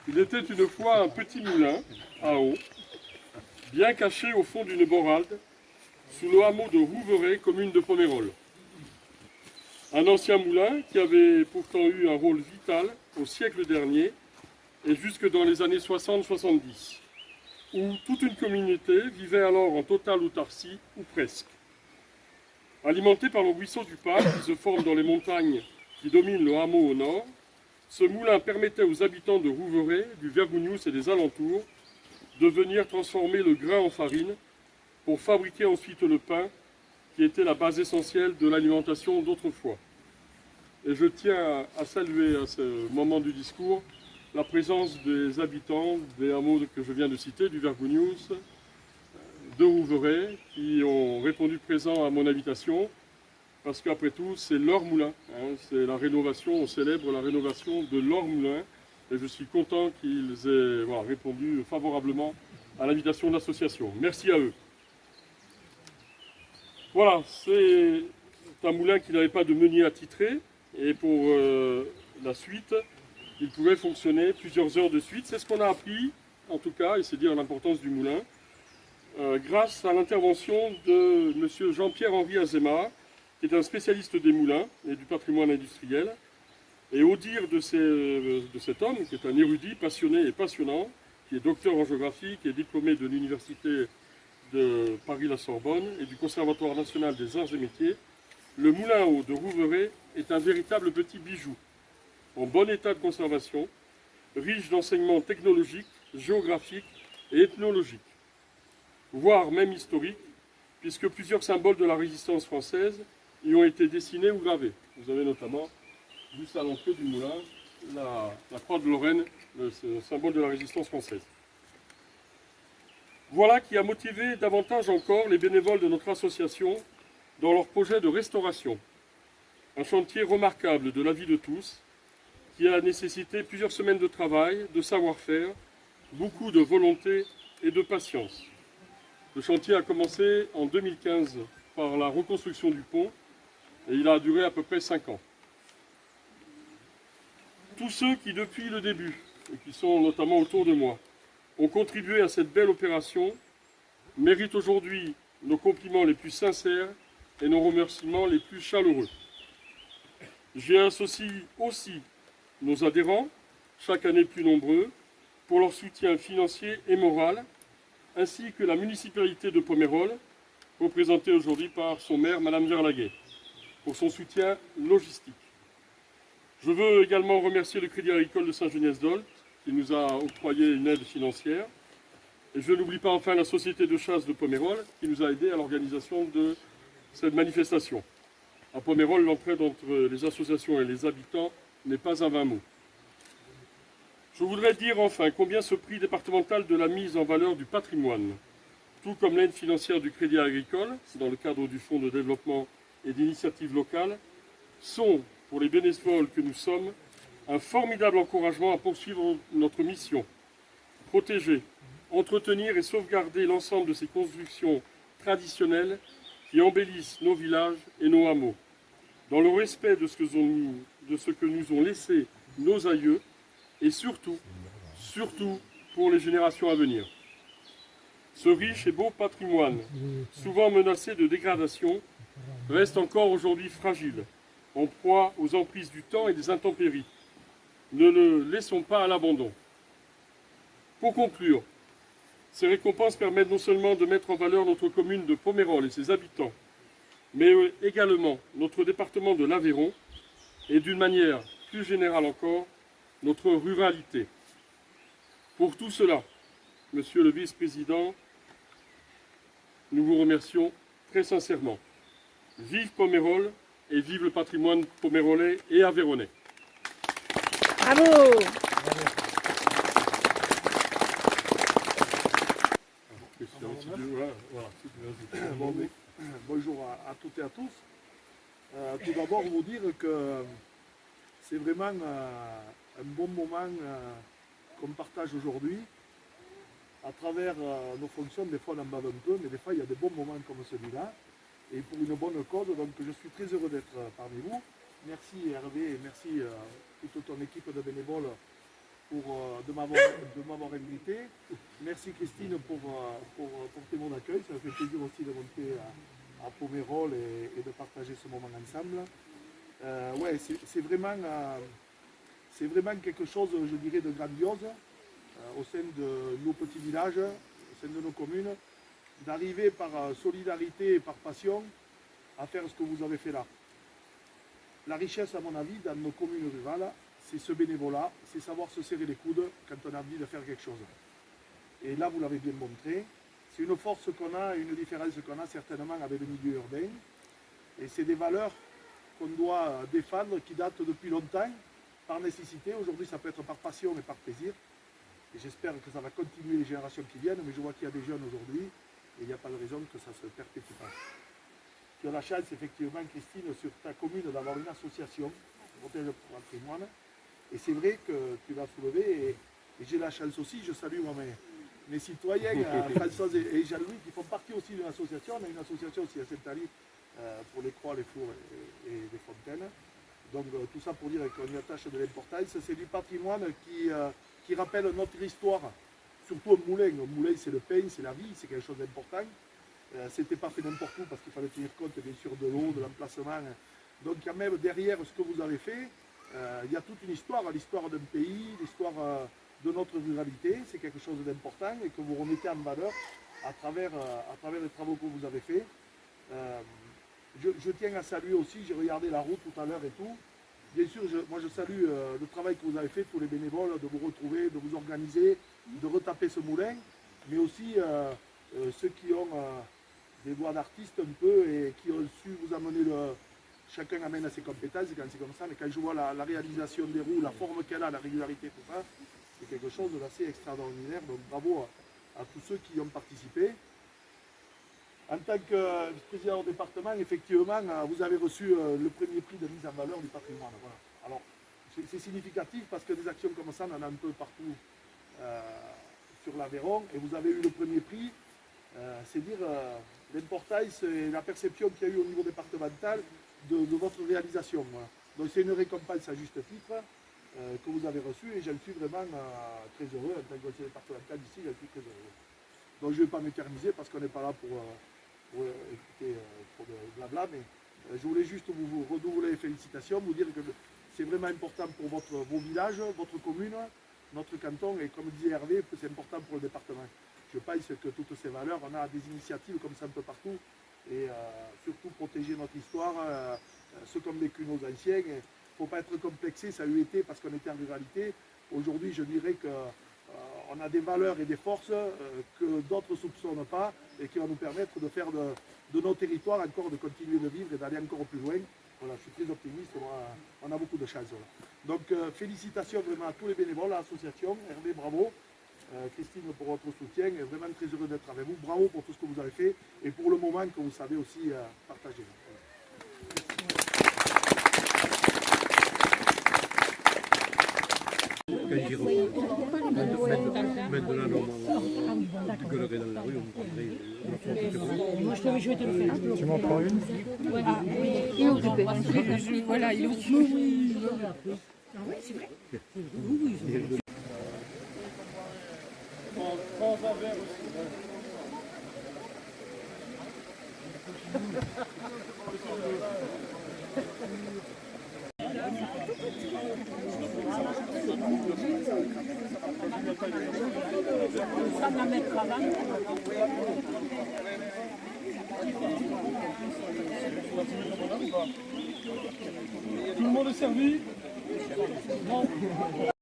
Il était une fois un petit moulin à eau, bien caché au fond d'une boralde, sous le hameau de Rouveret, commune de Pomerol. Un ancien moulin qui avait pourtant eu un rôle vital au siècle dernier et jusque dans les années 60-70, où toute une communauté vivait alors en totale autarcie, ou presque. Alimenté par le ruisseau du Parc, qui se forme dans les montagnes qui dominent le hameau au nord, ce moulin permettait aux habitants de Rouveret, du Vergogneous et des alentours de venir transformer le grain en farine pour fabriquer ensuite le pain, qui était la base essentielle de l'alimentation d'autrefois. Et je tiens à saluer à ce moment du discours la présence des habitants des hameaux que je viens de citer, du Vergogneous, de Rouveret, qui ont répondu présent à mon invitation, parce qu'après tout, c'est leur moulin. C'est la rénovation, on célèbre la rénovation de leur moulin, et je suis content qu'ils aient répondu favorablement à l'invitation de l'association. Merci à eux. Voilà, c'est un moulin qui n'avait pas de meunier attitré, et pour la suite, il pouvait fonctionner plusieurs heures de suite. C'est ce qu'on a appris, en tout cas, et c'est dire l'importance du moulin, grâce à l'intervention de M. Jean-Pierre-Henri Azéma, qui est un spécialiste des moulins et du patrimoine industriel. Et au dire de cet homme, qui est un érudit passionné et passionnant, qui est docteur en géographie, qui est diplômé de l'université de Paris-la-Sorbonne et du Conservatoire national des arts et métiers, le moulin à eau de Rouveret est un véritable petit bijou, en bon état de conservation, riche d'enseignements technologiques, géographiques et ethnologiques, voire même historiques, puisque plusieurs symboles de la résistance française y ont été dessinés ou gravés. Vous avez notamment, juste à l'entrée du moulin, la croix de Lorraine, le symbole de la résistance française. Voilà qui a motivé davantage encore les bénévoles de notre association dans leur projet de restauration. Un chantier remarquable de la vie de tous, qui a nécessité plusieurs semaines de travail, de savoir-faire, beaucoup de volonté et de patience. Le chantier a commencé en 2015 par la reconstruction du pont et il a duré à peu près 5 ans. Tous ceux qui, depuis le début, et qui sont notamment autour de moi, ont contribué à cette belle opération, méritent aujourd'hui nos compliments les plus sincères et nos remerciements les plus chaleureux. J'y associe aussi nos adhérents, chaque année plus nombreux, pour leur soutien financier et moral, ainsi que la municipalité de Pomerol, représentée aujourd'hui par son maire, Madame Gerlaguet, pour son soutien logistique. Je veux également remercier le Crédit Agricole de Saint-Geniès-d'Olt, qui nous a octroyé une aide financière. Et je n'oublie pas enfin la Société de chasse de Pomerol, qui nous a aidés à l'organisation de cette manifestation. À Pomerol, l'entraide entre les associations et les habitants n'est pas un vain mot. Je voudrais dire enfin combien ce prix départemental de la mise en valeur du patrimoine, tout comme l'aide financière du Crédit Agricole, dans le cadre du Fonds de développement et d'initiatives locales, sont, pour les bénévoles que nous sommes, un formidable encouragement à poursuivre notre mission. Protéger, entretenir et sauvegarder l'ensemble de ces constructions traditionnelles qui embellissent nos villages et nos hameaux, dans le respect de ce que nous ont laissé nos aïeux, et surtout pour les générations à venir. Ce riche et beau patrimoine, souvent menacé de dégradation, reste encore aujourd'hui fragile, en proie aux emprises du temps et des intempéries. Ne le laissons pas à l'abandon. Pour conclure, Ces récompenses permettent non seulement de mettre en valeur notre commune de Pomerol et ses habitants, mais également notre département de l'Aveyron et d'une manière plus générale encore, notre ruralité. Pour tout cela, Monsieur le Vice-président, nous vous remercions très sincèrement. Vive Pomerol et vive le patrimoine pomérolais et aveyronnais. Bravo! Bonjour à toutes et à tous. Tout d'abord, vous dire que c'est vraiment un bon moment qu'on partage aujourd'hui. À travers nos fonctions, des fois on en bave un peu, mais des fois il y a des bons moments comme celui-là. Et pour une bonne cause, donc je suis très heureux d'être parmi vous. Merci Hervé et merci toute ton équipe de bénévoles de m'avoir invité. Merci Christine pour tes mots d'accueil. Ça me fait plaisir aussi de monter à Pomerol et de partager ce moment ensemble. Ouais, c'est vraiment quelque chose, je dirais, de grandiose au sein de nos petits villages, au sein de nos communes, d'arriver par solidarité et par passion à faire ce que vous avez fait là. La richesse, à mon avis, dans nos communes rurales, c'est ce bénévolat, c'est savoir se serrer les coudes quand on a envie de faire quelque chose. Et là, vous l'avez bien montré, c'est une force qu'on a, une différence qu'on a certainement avec le milieu urbain. Et c'est des valeurs qu'on doit défendre, qui datent depuis longtemps, par nécessité. Aujourd'hui, ça peut être par passion et par plaisir. Et j'espère que ça va continuer les générations qui viennent, mais je vois qu'il y a des jeunes aujourd'hui, et il n'y a pas de raison que ça se perpétue pas. Tu as la chance, effectivement, Christine, sur ta commune, d'avoir une association, Protège le patrimoine. Et c'est vrai que tu l'as soulevé, et j'ai la chance aussi, je salue moi, mes citoyens, Françoise et Jean-Louis, qui font partie aussi d'une association. On a une association aussi à Saint-Ali pour les croix, les fours et les fontaines. Donc tout ça pour dire qu'on y attache de l'importance. C'est du patrimoine qui rappelle notre histoire, surtout au moulin. Le moulin, c'est le pain, c'est la vie, c'est quelque chose d'important. C'était pas fait n'importe où parce qu'il fallait tenir compte bien sûr de l'eau, de l'emplacement. Donc quand même derrière ce que vous avez fait, il y a toute une histoire, l'histoire d'un pays, l'histoire de notre ruralité. C'est quelque chose d'important et que vous remettez en valeur à travers les travaux que vous avez faits. Je tiens à saluer aussi, j'ai regardé la route tout à l'heure et tout. Bien sûr, moi je salue le travail que vous avez fait, tous les bénévoles, de vous retrouver, de vous organiser, de retaper ce moulin, mais aussi ceux qui ont des voix d'artistes un peu et qui ont su vous amener chacun amène à ses compétences, quand c'est comme ça, mais quand je vois la réalisation des roues, la forme qu'elle a, la régularité, tout ça, c'est quelque chose d'assez extraordinaire. Donc bravo à tous ceux qui y ont participé. En tant que vice-président au département, effectivement, vous avez reçu le premier prix de mise en valeur du patrimoine. Voilà. Alors, c'est significatif parce que des actions comme ça, on en a un peu partout sur l'Aveyron. Et vous avez eu le premier prix. C'est dire l'importance et la perception qu'il y a eu au niveau départemental de votre réalisation. Voilà. Donc c'est une récompense à juste titre que vous avez reçue et j'en suis vraiment très heureux. En tant que conseiller départemental d'ici, j'en suis très heureux. Donc je ne vais pas m'éterniser parce qu'on n'est pas là pour écouter trop de blabla, mais je voulais juste vous renouveler les félicitations, vous dire que c'est vraiment important pour vos villages, votre commune, notre canton, et comme disait Hervé, c'est important pour le département. Je pense que toutes ces valeurs, on a des initiatives comme ça un peu partout, et surtout protéger notre histoire, ce qu'ont vécu nos anciens. Il ne faut pas être complexé, ça a eu été parce qu'on était en ruralité. Aujourd'hui, je dirais que on a des valeurs et des forces que d'autres ne soupçonnent pas et qui vont nous permettre de faire de nos territoires encore, de continuer de vivre et d'aller encore plus loin. Voilà, je suis très optimiste, on a beaucoup de chance. Voilà. Donc félicitations vraiment à tous les bénévoles, à l'association. Hervé, bravo. Christine pour votre soutien, et vraiment très heureux d'être avec vous. Bravo pour tout ce que vous avez fait et pour le moment que vous savez aussi partager. Maintenant, on gueulerait dans la rue, on prendrait. Moi, je vais te le faire. Tu m'en prends une? Ah, oui. Il est occupé. Voilà, il est occupé. Ah oui, c'est vrai. Oui, oui. Prends un verre aussi. Ça va mettre avant. Tout le monde est servi? Non.